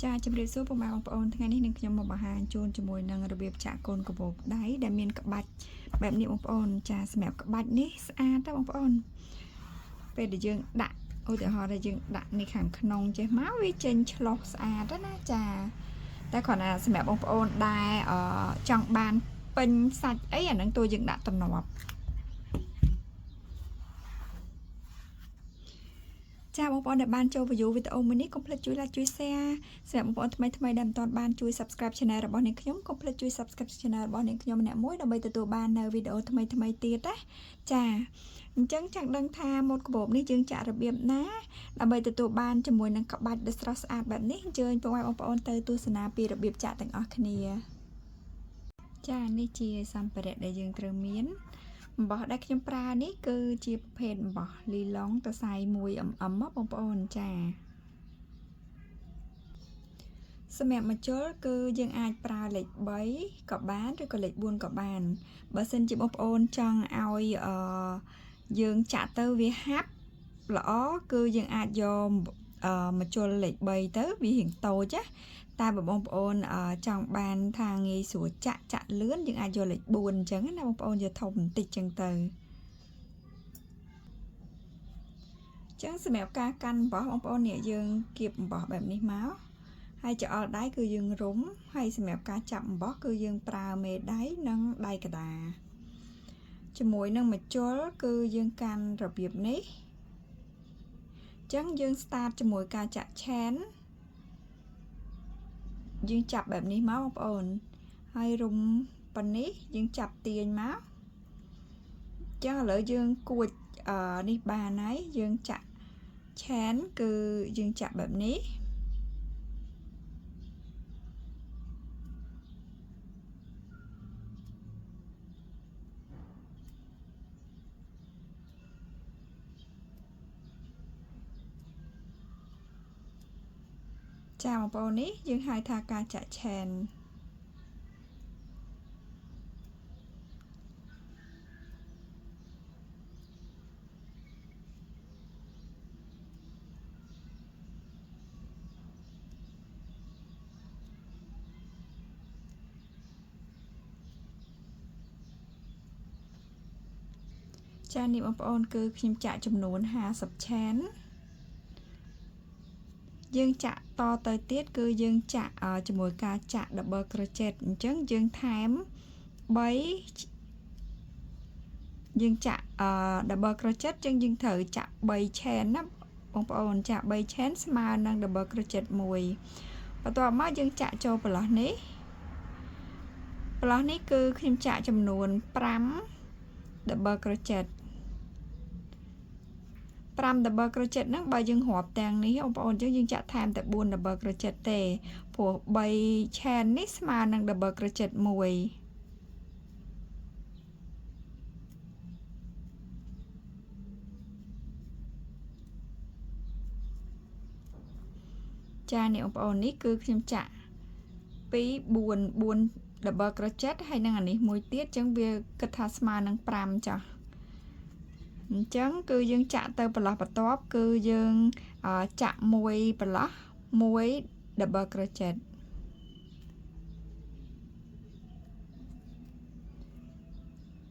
ចាជំរាបសួរពុកម៉ែបងប្អូនថ្ងៃនេះនឹងខ្ញុំមកបង្ហាញជូនជាមួយនឹងរបៀបចាក់កូនកាបូបដៃដែលមានក្បាច់បែបនេះបងប្អូនចាសម្រាប់ក្បាច់នេះស្អាតទេបងប្អូនពេលដែលយើងដាក់ឧទាហរណ៍ថាយើងដាក់នេះខាងក្នុងចេះមកវាចេញឆ្លុះស្អាតណាចាតែគ្រាន់តែសម្រាប់បងប្អូនដែលចង់បានពេញសាច់អីអានឹងតួយើងដាក់តំណប់ចាបងប្អូនដែលបានចូល view វីដេអូមួយនេះកុំភ្លេចជួយ like ជួយ share សម្រាប់បងប្អូនថ្មីដែលមិនទាន់បានជួយ subscribe channel របស់នាងខ្ញុំកុំភ្លេចជួយ subscribe channel របស់នាងខ្ញុំម្នាក់មួយដើម្បីទទួលបាននៅវីដេអូថ្មីទៀតណាចាអញ្ចឹងចង់ដឹងថាម៉ូតកាបូបនេះយើងចាក់របៀបណាដើម្បីទទួលបានជាមួយនឹងក្បាច់ដ៏ស្រស់ស្អាតបែបនេះអញ្ជើញបងប្អូនទៅទស្សនាពីរបៀបចាក់ទាំងអស់គ្នាចានេះជាសម្ភារៈដែលយើងត្រូវមានអំបោះដែលខ្ញុំប្រើនេះគឺជាប្រភេទអំបោះលីឡុងតសៃ1mmមកបងប្អូនចាសម្រាប់ម្ជុលគឺយើងអាចប្រើលេខ3ក៏បានឬក៏លេខ4ក៏បានបើសិនជាបងប្អូនចង់ឲ្យយើងចាក់ទៅវាហាប់ល្អគឺយើងអាចយកម្ជុលលេខ3ទៅវារៀងតូចណាតែបើបងប្អូនចង់បានថាងាយស្រួលចាក់លឿនយើងអាចយកលេខ4អញ្ចឹងណាបងប្អូនយកធំបន្តិចអញ្ចឹងទៅចឹងសម្រាប់ការកាន់អំបោះបងប្អូននេះយើងគៀបអំបោះបែបនេះមកហើយចអល់ដៃគឺយើងរុំហើយសម្រាប់ការចាប់អំបោះគឺយើងប្រើមេដៃនិងដៃកដាជាមួយនឹងម្ជុលគឺយើងកាន់របៀបនេះចឹងយើង start ជាមួយការចាក់ឆែនយើងចាប់បែបនេះមកបងប្អូនហើយរុំប៉ុណ្នេះយើងចាប់ទាញមកចឹងឥឡូវយើងគួចនេះបានហើយយើងចាក់ឆែនគឺយើងចាក់បែបនេះចាបងប្អូននេះយើងហៅថាការចាក់ឆែនចានេះបងប្អូនគឺខ្ញុំចាក់ចំនួន50ឆែនយើងចាក់តទៅទៀតគឺយើងចាក់ជាមួយការចាក់ double crochet អញ្ចឹងយើងថែម3យើងចាក់ double crochet អញ្ចឹងយើងត្រូវចាក់3ឆែនណាបងប្អូនចាក់3ឆែនស្មើនឹង double crochet 1បន្ទាប់មកយើងចាក់ចូលប្រឡោះនេះគឺខ្ញុំចាក់ចំនួន5 double crochet 5 double crochet ហ្នឹងបើយើងរាប់ទាំងនេះបងប្អូនយើងចាក់ថែមតែ4 double crochet ទេព្រោះ3 chain នេះស្មើនឹង double crochet 1ចានេះបងប្អូននេះគឺខ្ញុំចាក់4 double crochet ហើយនឹងអានេះមួយទៀតអញ្ចឹងវាគិតថាស្មើនឹង5ចាស់អញ្ចឹងគឺយើងចាក់ទៅប្រឡោះបន្ទាប់គឺយើងចាក់មួយប្រឡោះ1 double crochet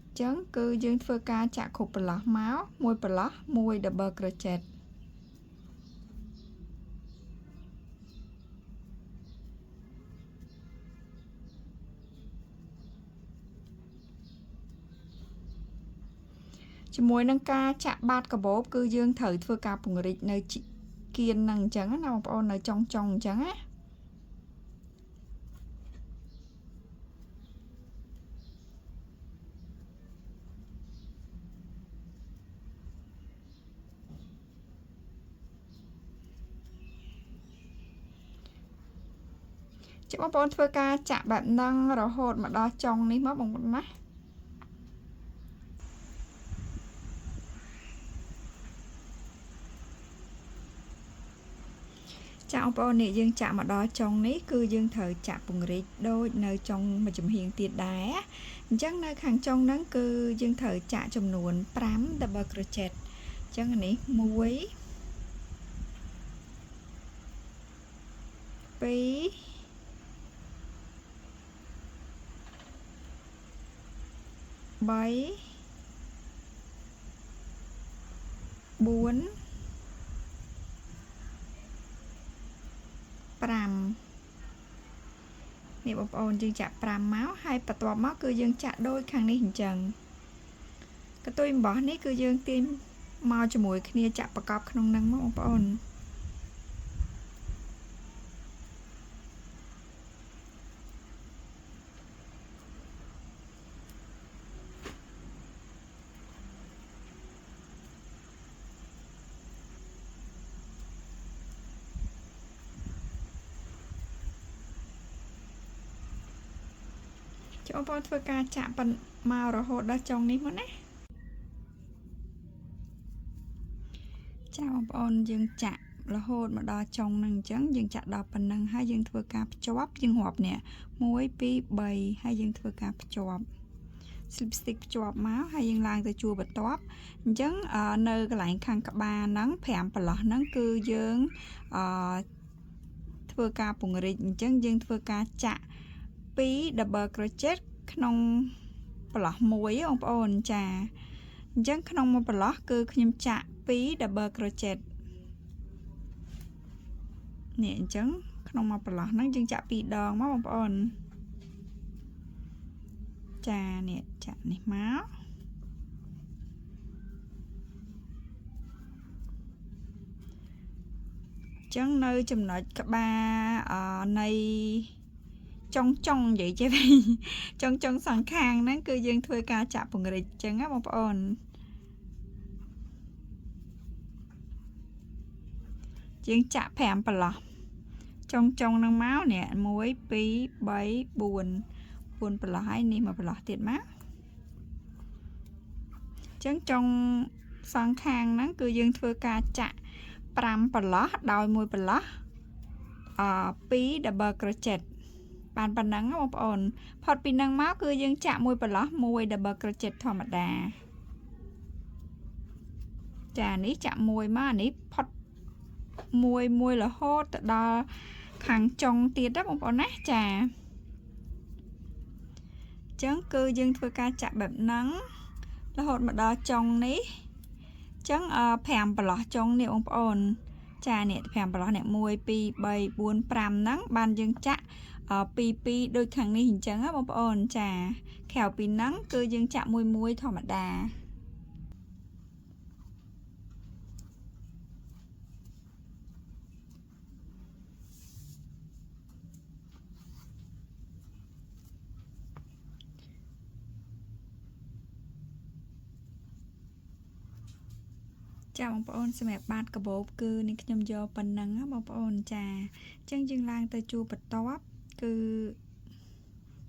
អញ្ចឹងគឺយើងធ្វើការចាក់គ្រប់ប្រឡោះមកមួយប្រឡោះ1 double crochetជាមួយនឹងការចាក់បាតកាបូបគឺយើងត្រូវធ្វើការពង្រីកនៅគៀនហ្នឹងអញ្ចឹងណាបងប្អូននៅចុងអញ្ចឹងណាចាំបងប្អូនធ្វើការចាក់បែបហ្នឹងរហូតមកដល់ចុងនេះមកបងប្អូនណាចាបងប្អូននេះយើងចាក់មកដល់ចុងនេះគឺយើងត្រូវចាក់ពង្រីកដូចនៅចុងមួយចំហៀងទៀតដែរអញ្ចឹងនៅខាងចុងហ្នឹងគឺយើងត្រូវចាក់ចំនួន5 double crochet អញ្ចឹងនេះ1 នេះបងប្អូនយើងចាក់5មកហើយបន្ទាប់មកគឺយើងចាក់ដូចខាងនេះអញ្ចឹងកន្ទុយអំបោះនេះគឺយើងទាញមកជាមួយគ្នាចាក់ប្រកបក្នុងហ្នឹងមកបងប្អូនបងប្អូនធ្វើការចាក់មករហូតដល់ចុងនេះមកណាចាបងប្អូនយើងចាក់រហូតមកដល់ចុងហ្នឹងអញ្ចឹងយើងចាក់ដល់ប៉ុណ្ណឹងហើយយើងធ្វើការភ្ជាប់យើងរាប់នេះ1 2 3ហើយយើងធ្វើការភ្ជាប់ slip stick ភ្ជាប់មកហើយយើងឡើងទៅជួរបន្ទាប់អញ្ចឹងនៅកន្លែងខាងក្បាលហ្នឹង5ប្រឡោះហ្នឹងគឺយើងធ្វើការពង្រីកអញ្ចឹងយើងធ្វើការចាក់2 double crochet ក្នុងប្រឡោះមួយបងប្អូនចាអញ្ចឹងក្នុងមួយប្រឡោះគឺខ្ញុំចាក់2 double crochet នេះអញ្ចឹងក្នុងមួយប្រឡោះហ្នឹងយើងចាក់2ដងមកបងប្អូនចានេះចាក់នេះមកចឹងនៅចំណុចក្បាលនៃចុងនិយាយចេះវិញចុងសងខាងហ្នឹងគឺយើងធ្វើការចាក់ពង្រីកចឹងណាបងប្អូនយើងចាក់5ប្រឡោះចុងហ្នឹងមកនេះ1 2 3 4ប្រឡោះហើយនេះមួយប្រឡោះទៀតមកចឹងចុងសងខាងហ្នឹងគឺយើងធ្វើការចាក់5ប្រឡោះដោយមួយប្រឡោះ2 double crochet បានប៉ុណ្ណឹងបងប្អូនផុតពីហ្នឹងមកគឺយើងចាក់មួយប្រឡោះ1 double crochet ធម្មតាចានេះចាក់មួយមកនេះផុតមួយរហូតទៅដល់ខាងចុងទៀតណាបងប្អូនណាចាអញ្ចឹងគឺយើងធ្វើការចាក់បែបហ្នឹងរហូតមកដល់ចុងនេះអញ្ចឹង5ប្រឡោះចុងនេះបងប្អូនចានេះ5ប្រឡោះនេះ1 2 3 4 5ហ្នឹងបានយើងចាក់2ដូចខាងនេះអញ្ចឹងណាបងប្អូនចាក្រៅពីហ្នឹងគឺយើងចាក់មួយធម្មតាចាបងប្អូនសម្រាប់បាតកាបូបគឺនេះខ្ញុំយកប៉ុណ្ណឹងណាបងប្អូនចាអញ្ចឹងយើងឡើងទៅជួរបន្ទាប់គឺ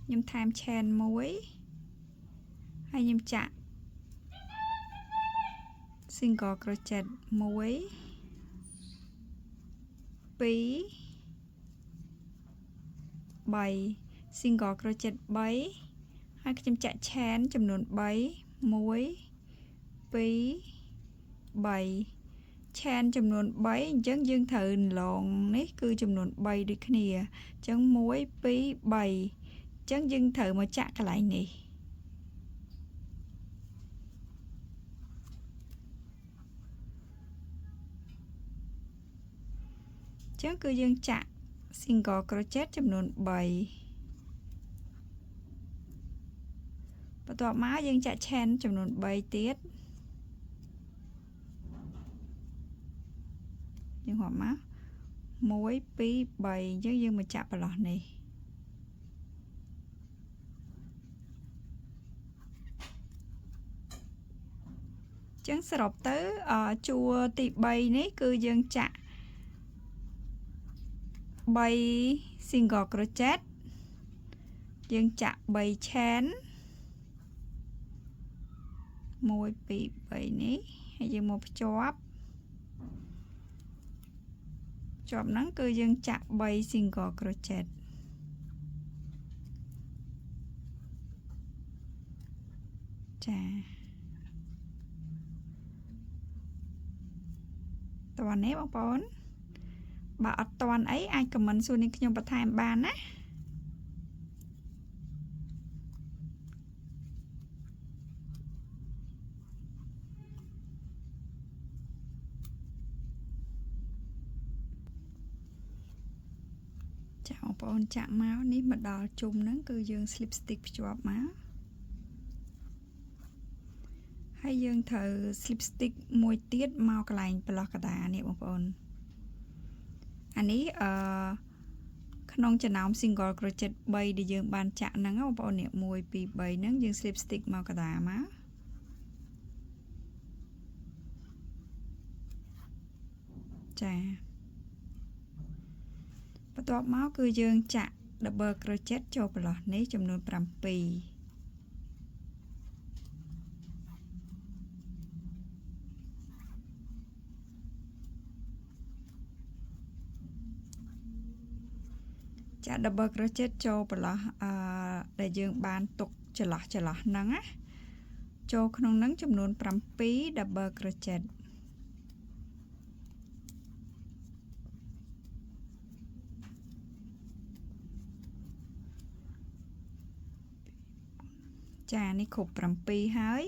ខ្ញុំថែម chain មួយហើយខ្ញុំចាក់ single crochet 1 2 3 single crochet 3ហើយខ្ញុំចាក់ chain ចំនួន3 1 2 3 chain ចំនួន3អញ្ចឹងយើងត្រូវឡងនេះគឺចំនួន3ដូចគ្នាអញ្ចឹង1 2 3អញ្ចឹងយើងត្រូវមកចាក់កន្លែងនេះអញ្ចឹងគឺយើងចាក់ single crochet ចំនួន3បន្ទាប់មកយើងចាក់ chain ចំនួន3ទៀតយើងរាប់មក1 2 3អញ្ចឹងយើងមកចាក់ប្រឡោះនេះអញ្ចឹងសរុបទៅជួរទី3នេះគឺយើងចាក់3 single crochet យើងចាក់3 chain 1 2 3នេះហើយយើងមកភ្ជាប់ហ្នឹងគឺយើងចាក់3 single crochet ចាតោះនេះបងប្អូន បើអត់តាន់អីអាចខមមិនសួរនាងខ្ញុំបន្ថែមបានណាចាបងប្អូនចាក់មកនេះមកដល់ជុំហ្នឹងគឺយើង slip stick ភ្ជាប់មកហើយយើងត្រូវ slip stick មួយទៀតមកកន្លែងប្រឡោះកដានេះបងប្អូនអានេះក្នុងចំណោម single crochet 3ដែលយើងបានចាក់ហ្នឹងបងប្អូននេះ1 2 3ហ្នឹងយើង slip stick មកកដាមកចាបន្ទាប់មកគឺយើងចាក់ double crochet ចូលប្រឡោះនេះចំនួន7ចាក់ double crochet ចូលប្រឡោះដែលយើងបានទុកចន្លោះហ្នឹងណាចូលក្នុងហ្នឹងចំនួន7 double crochet ចានេះគ្រប់7ហើយ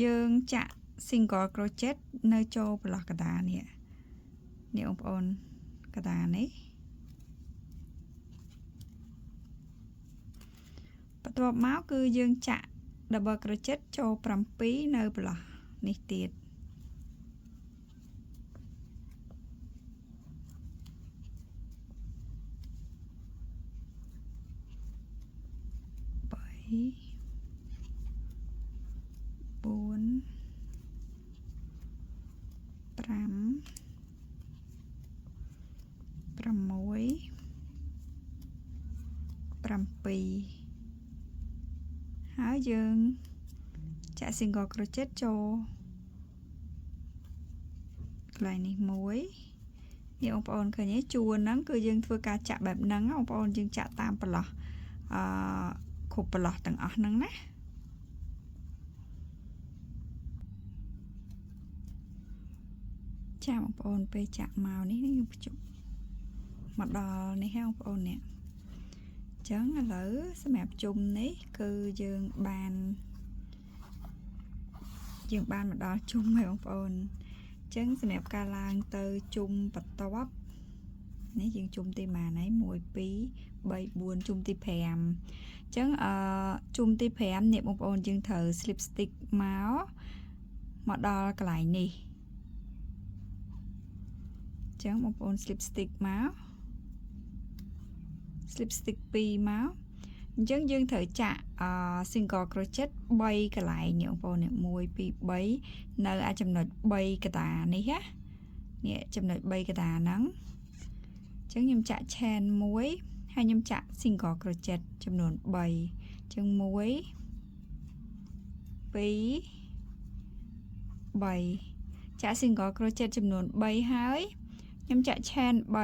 យើងចាក់ single crochet នៅចូលប្រឡោះកដានេះបងប្អូនកដានេះបន្ទាប់មកគឺយើងចាក់ double crochet ចូល7នៅប្រឡោះនេះទៀត3 ហើយយើងចាក់ single crochet ចូលកន្លែងនេះមួយនេះបងប្អូនឃើញទេជួរហ្នឹងគឺយើងធ្វើការចាក់បែបហ្នឹងបងប្អូនយើងចាក់តាមប្រឡោះគ្រប់ប្រឡោះទាំងអស់ហ្នឹងណាចាបងប្អូនពេលចាក់មកនេះយើងបញ្ចុកមកដល់នេះហើយបងប្អូននេះចឹងឥឡូវសម្រាប់ជុំនេះគឺយើងបានមកដល់ជុំហើយបងប្អូនចឹងសម្រាប់ការឡើងទៅជុំបន្ទាប់នេះយើងជុំទីម៉ានហើយ1 2 3 4ជុំទី5ចឹងជុំទី5នេះបងប្អូនយើងត្រូវ slip stick មកដល់កន្លែងនេះចឹងបងប្អូន slip stick មក slip stick 2មកអញ្ចឹងយើងត្រូវចាក់ single crochet 3កន្លែងនេះបងប្អូននេះ1 2 3នៅអាចចំណុច3កតានេះណានេះចំណុច3កតាហ្នឹងអញ្ចឹងខ្ញុំចាក់ chain 1ហើយខ្ញុំចាក់ single crochet ចំនួន3អញ្ចឹង1 2 3ចាក់ single crochet ចំនួន3ហើយខ្ញុំចាក់ chain 3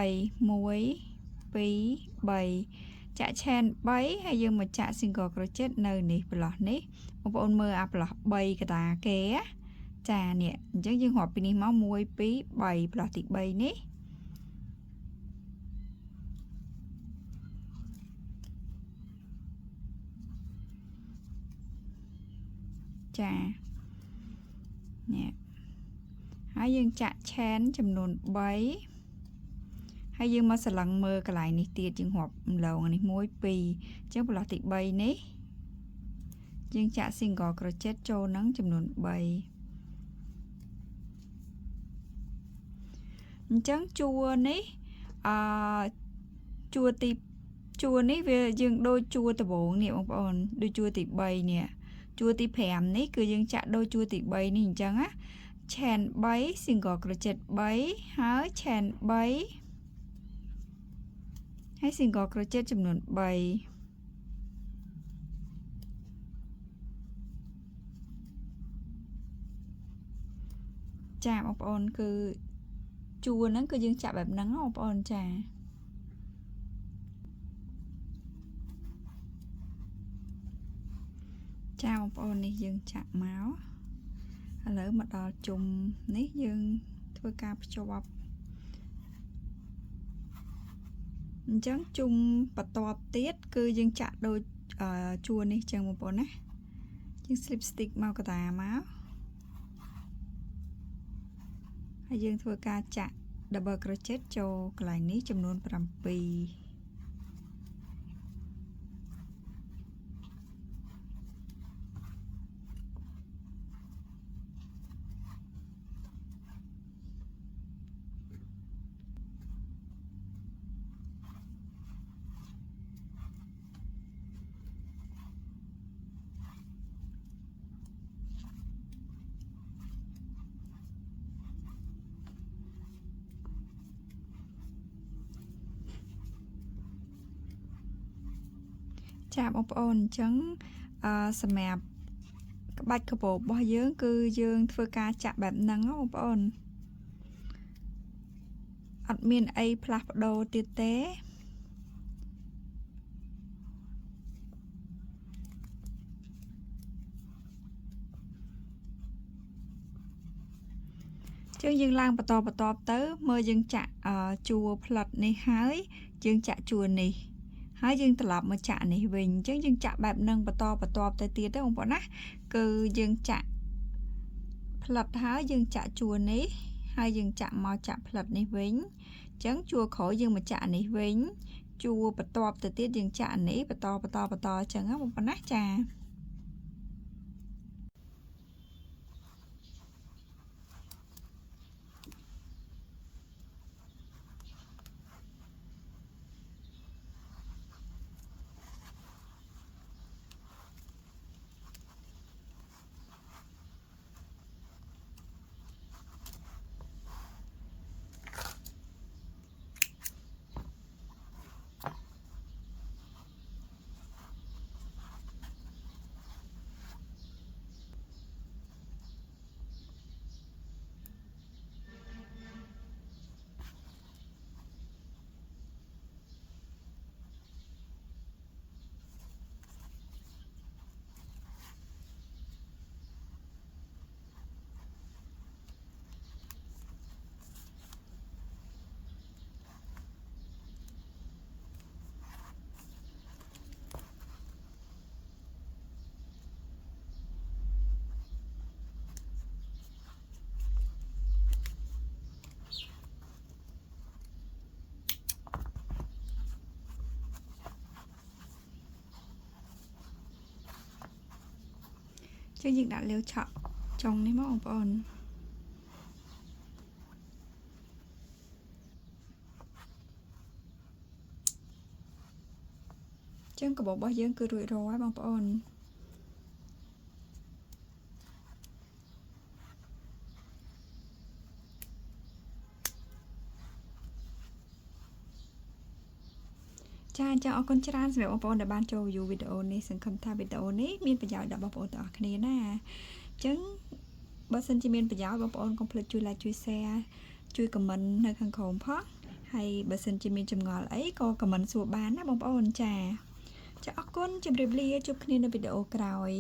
1 2 3ចាក់ chain 3ហើយយើងមកចាក់ single crochet នៅនេះប្រឡោះនេះបងប្អូនមើលអាប្រឡោះ3កតាគេចានេះអញ្ចឹងយើងរាប់ពីនេះមក1 2 3ប្រឡោះទី3នេះចានេះហើយយើងចាក់ chain ចំនួន3ហើយយើងមកសឡឹងមើលកន្លែងនេះទៀតយើងរាប់ម្លងនេះ1 2អញ្ចឹងប្រឡោះទី3នេះយើងចាក់ single crochet ចូលនឹងចំនួន3អញ្ចឹងជួរនេះជួរនេះវាយើងដូចជួរដំបូងនេះបងប្អូនដូចជួរទី3នេះជួរទី5នេះគឺយើងចាក់ដូចជួរទី3នេះអញ្ចឹងណា chain 3 single crochet 3ហើយ chain 3ហើយ single crochet ចំនួន3ចាបងប្អូនគឺជួរហ្នឹងគឺយើងចាក់បែបហ្នឹងបងប្អូនចាបងប្អូននេះយើងចាក់មកឥឡូវមកដល់ជុំនេះយើងធ្វើការភ្ជាប់ អញ្ចឹងជុំបន្ទាប់ទៀតគឺយើងចាក់ដូចជួរនេះចឹងបងប្អូនណាយើង slip stick មកកតាមកហើយយើងធ្វើការចាក់ double crochet ចូលកន្លែងនេះចំនួន7ចាបងប្អូនអញ្ចឹងសម្រាប់ក្បាច់កាបូបរបស់យើងគឺយើងធ្វើការចាក់បែបហ្នឹងបងប្អូនអត់មានអីផ្លាស់ប្ដូរទៀតទេយើងឡើងបន្តទៅមើលយើងចាក់ជួរផ្លិតនេះហើយយើងចាក់ជួរនេះហើយយើងត្រឡប់មកចាក់នេះវិញអញ្ចឹងយើងចាក់បែបហ្នឹងបន្តទៅទៀតទេបងប្អូនណាគឺយើងចាក់ផ្លិតហើយយើងចាក់ជួរនេះហើយយើងចាក់មកចាក់ផ្លិតនេះវិញអញ្ចឹងជួរក្រោយយើងមកចាក់នេះវិញជួរបន្តទៅទៀតយើងចាក់នេះបន្តអញ្ចឹងណាបងប្អូនណាចាយើងដាក់លាវឆក់ចុងនេះមកបងប្អូនចឹងកាបូបរបស់យើងគឺរួចរាល់ហើយបងប្អូនចាអញ្ចឹងអរគុណច្រើនសម្រាប់បងប្អូនដែលបានចូល view វីដេអូនេះសង្ឃឹមថាវីដេអូនេះមានប្រយោជន៍ដល់បងប្អូនទាំងអស់គ្នាណាអញ្ចឹងបើសិនជាមានប្រយោជន៍បងប្អូនកុំភ្លេចជួយ like ជួយ share ជួយ comment នៅខាងក្រោមផងហើយបើសិនជាមានចម្ងល់អីក៏ comment សួរបានណាបងប្អូនចាអរគុណជម្រាបលាជួបគ្នានៅវីដេអូក្រោយ